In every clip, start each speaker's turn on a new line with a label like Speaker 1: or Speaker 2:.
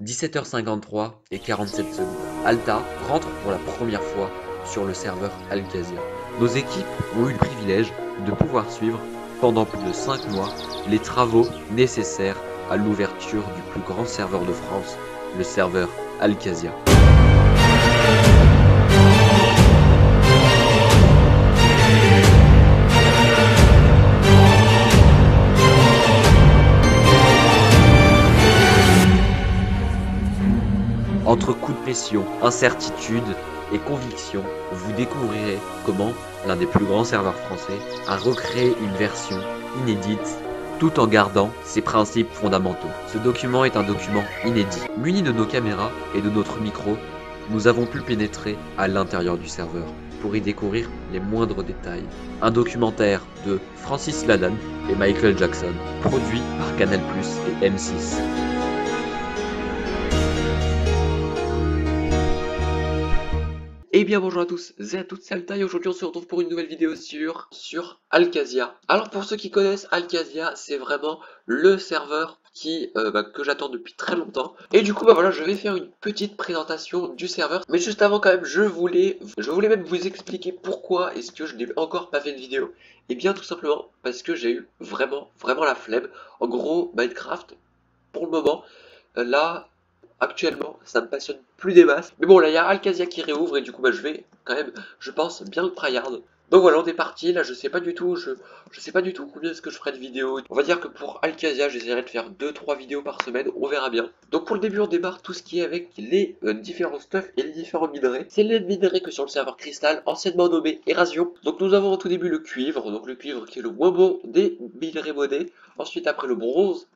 Speaker 1: 17h53 et 47 secondes. Alta rentre pour la première fois sur le serveur Alcasia. Nos équipes ont eu le privilège de pouvoir suivre pendant plus de 5 mois les travaux nécessaires à l'ouverture du plus grand serveur de France, le serveur Alcasia. Entre coups de pression, incertitude et conviction, vous découvrirez comment l'un des plus grands serveurs français a recréé une version inédite tout en gardant ses principes fondamentaux. Ce document est un document inédit. Muni de nos caméras et de notre micro, nous avons pu pénétrer à l'intérieur du serveur pour y découvrir les moindres détails. Un documentaire de Francis Lalanne et Michael Jackson, produit par Canal+ et M6. Eh bien bonjour à tous et à toutes, c'est Alta et aujourd'hui on se retrouve pour une nouvelle vidéo sur Alcasia. Alors pour ceux qui connaissent Alcasia, c'est vraiment le serveur que j'attends depuis très longtemps. Et du coup voilà, je vais faire une petite présentation du serveur. Mais juste avant quand même, je voulais même vous expliquer pourquoi est-ce que je n'ai encore pas fait de vidéo. Et bien tout simplement parce que j'ai eu vraiment la flemme. En gros, Minecraft, pour le moment, là... Actuellement, ça me passionne plus des masses. Mais bon, là, il y a Alcasia qui réouvre et du coup, je vais quand même, je pense, bien le tryhard. Donc voilà, on est parti. Là, je sais pas du tout, je sais pas du tout combien est-ce que je ferai de vidéos. On va dire que pour Alcasia, j'essaierai de faire 2-3 vidéos par semaine. On verra bien. Donc pour le début, on démarre tout ce qui est avec les différents stuffs et les différents minerais. C'est les minerais que sur le serveur Cristal, anciennement nommé Érasion. Donc nous avons au tout début le cuivre. Donc le cuivre qui est le moins bon des minerais modés. Ensuite, après le bronze,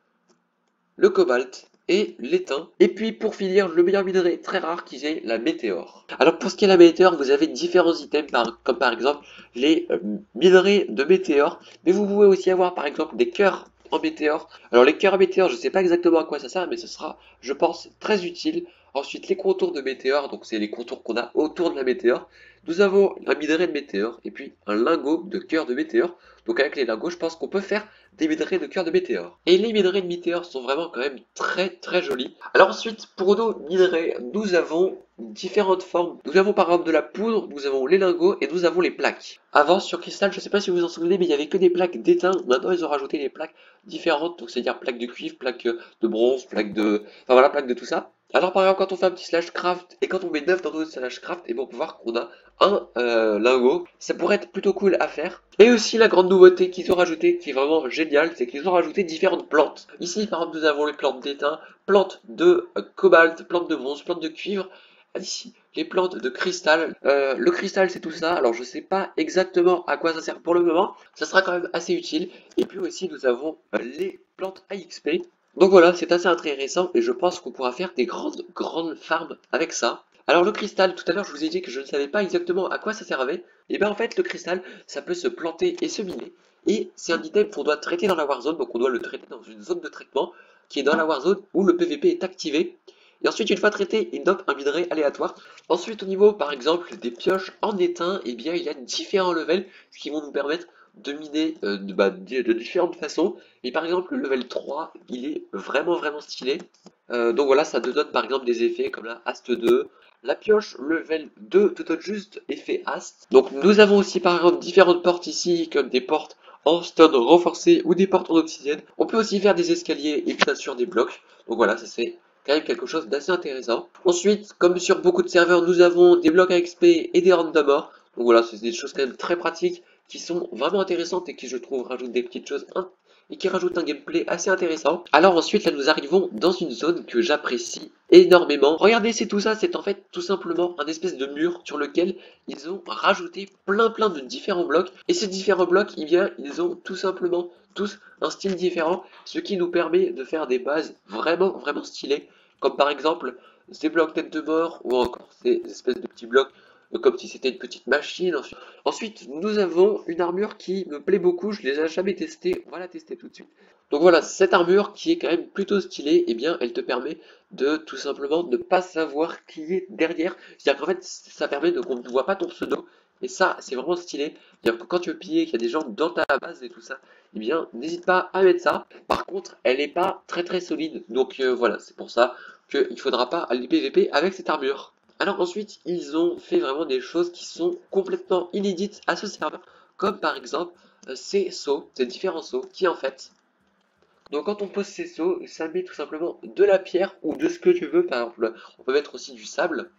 Speaker 1: le cobalt et l'étain. Et puis pour finir, le meilleur minerai très rare qui est la météore. Alors pour ce qui est de la météore, vous avez différents items comme par exemple les minerais de météore. Mais vous pouvez aussi avoir par exemple des cœurs en météore. Alors les cœurs en météore, je ne sais pas exactement à quoi ça sert, mais ce sera, je pense, très utile. Ensuite les contours de météore, donc c'est les contours qu'on a autour de la météore. Nous avons un minerai de météore et puis un lingot de cœur de météore. Donc avec les lingots, je pense qu'on peut faire des minerais de cœur de météore. Et les minerais de météore sont vraiment quand même très jolis. Alors ensuite, pour nos minerais, nous avons différentes formes. Nous avons par exemple de la poudre, nous avons les lingots et nous avons les plaques. Avant sur Cristal, je ne sais pas si vous vous en souvenez, mais il n'y avait que des plaques d'étain. Maintenant ils ont rajouté des plaques différentes, donc c'est-à-dire plaques de cuivre, plaques de bronze, plaques de... Enfin voilà, plaques de tout ça. Alors par exemple quand on fait un petit slash craft et quand on met 9 dans notre slash craft, et bon, on peut voir qu'on a un lingot. Ça pourrait être plutôt cool à faire. Et aussi la grande nouveauté qu'ils ont rajouté, qui est vraiment géniale, c'est qu'ils ont rajouté différentes plantes. Ici par exemple nous avons les plantes d'étain, plantes de cobalt, plantes de bronze, plantes de cuivre. Ici les plantes de cristal. Le cristal c'est tout ça, alors je sais pas exactement à quoi ça sert pour le moment. Ça sera quand même assez utile. Et puis aussi nous avons les plantes AXP. Donc voilà, c'est assez intéressant et je pense qu'on pourra faire des grandes farms avec ça. Alors le cristal, tout à l'heure je vous ai dit que je ne savais pas exactement à quoi ça servait. Et bien en fait le cristal, ça peut se planter et se miner. Et c'est un item qu'on doit traiter dans la Warzone, donc on doit le traiter dans une zone de traitement qui est dans la Warzone où le PVP est activé. Et ensuite une fois traité, il note un minerai aléatoire. Ensuite au niveau par exemple des pioches en étain, et bien il y a différents levels qui vont nous permettre de miner de différentes façons. Et par exemple le level 3, il est vraiment stylé. Donc voilà, ça te donne par exemple des effets comme la Ast 2. La pioche level 2 te donne juste effet Ast. Donc nous avons aussi par exemple différentes portes ici, comme des portes en stone renforcé ou des portes en obsidienne. On peut aussi faire des escaliers et bien sûr des blocs. Donc voilà, ça c'est quand même quelque chose d'assez intéressant. Ensuite, comme sur beaucoup de serveurs, nous avons des blocs à XP et des random ore. Donc voilà, c'est des choses quand même très pratiques qui sont vraiment intéressantes et qui je trouve rajoutent des petites choses et qui rajoutent un gameplay assez intéressant. Alors ensuite là nous arrivons dans une zone que j'apprécie énormément. Regardez, c'est tout ça, c'est en fait tout simplement un espèce de mur sur lequel ils ont rajouté plein de différents blocs. Et ces différents blocs, eh bien, ils ont tout simplement tous un style différent, ce qui nous permet de faire des bases vraiment stylées. Comme par exemple ces blocs tête de mort ou encore ces espèces de petits blocs comme si c'était une petite machine. Ensuite, nous avons une armure qui me plaît beaucoup, je ne les ai jamais testées, on va la tester tout de suite. Donc voilà, cette armure qui est quand même plutôt stylée, eh bien elle te permet de tout simplement ne pas savoir qui est derrière. C'est-à-dire qu'en fait, ça permet de qu'on ne voit pas ton pseudo. Et ça, c'est vraiment stylé. C'est-à-dire que quand tu veux piller, qu'il y a des gens dans ta base et tout ça, eh bien, n'hésite pas à mettre ça. Par contre, elle n'est pas très solide. Donc voilà, c'est pour ça qu'il ne faudra pas aller PVP avec cette armure. Alors ensuite, ils ont fait vraiment des choses qui sont complètement inédites à ce serveur, comme par exemple ces sauts, ces différents sauts qui en fait, donc quand on pose ces sauts, ça met tout simplement de la pierre ou de ce que tu veux, par exemple, on peut mettre aussi du sable.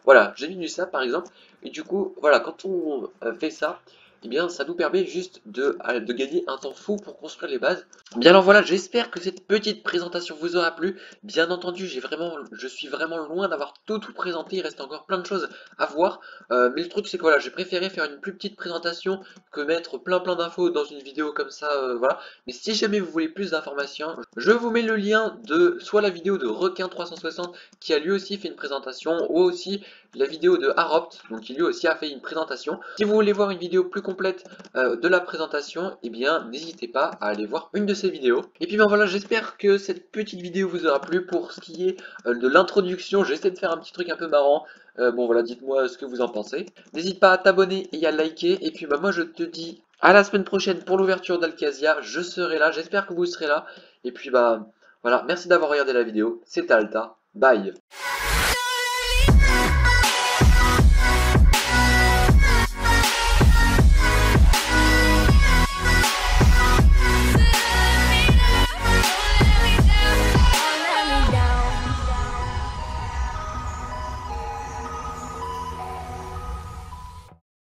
Speaker 1: Voilà, j'ai mis du sable par exemple, et du coup, voilà, quand on fait ça, eh bien ça nous permet juste de gagner un temps fou pour construire les bases. Bien alors voilà, j'espère que cette petite présentation vous aura plu. Bien entendu, je suis vraiment loin d'avoir tout présenté, il reste encore plein de choses à voir. Mais le truc c'est que voilà, j'ai préféré faire une plus petite présentation que mettre plein d'infos dans une vidéo comme ça, voilà. Mais si jamais vous voulez plus d'informations, je vous mets le lien de soit la vidéo de Requin360 qui a lui aussi fait une présentation, ou aussi la vidéo de Haropt, donc qui lui aussi a fait une présentation. Si vous voulez voir une vidéo plus complète de la présentation, eh bien n'hésitez pas à aller voir une de ces vidéos. Et puis ben voilà, j'espère que cette petite vidéo vous aura plu. Pour ce qui est de l'introduction, j'essaie de faire un petit truc un peu marrant. Bon voilà, dites-moi ce que vous en pensez. N'hésite pas à t'abonner et à liker. Et puis bah moi je te dis à la semaine prochaine pour l'ouverture d'Alcasia. Je serai là, j'espère que vous serez là. Et puis bah voilà, merci d'avoir regardé la vidéo. C'était Alta, bye.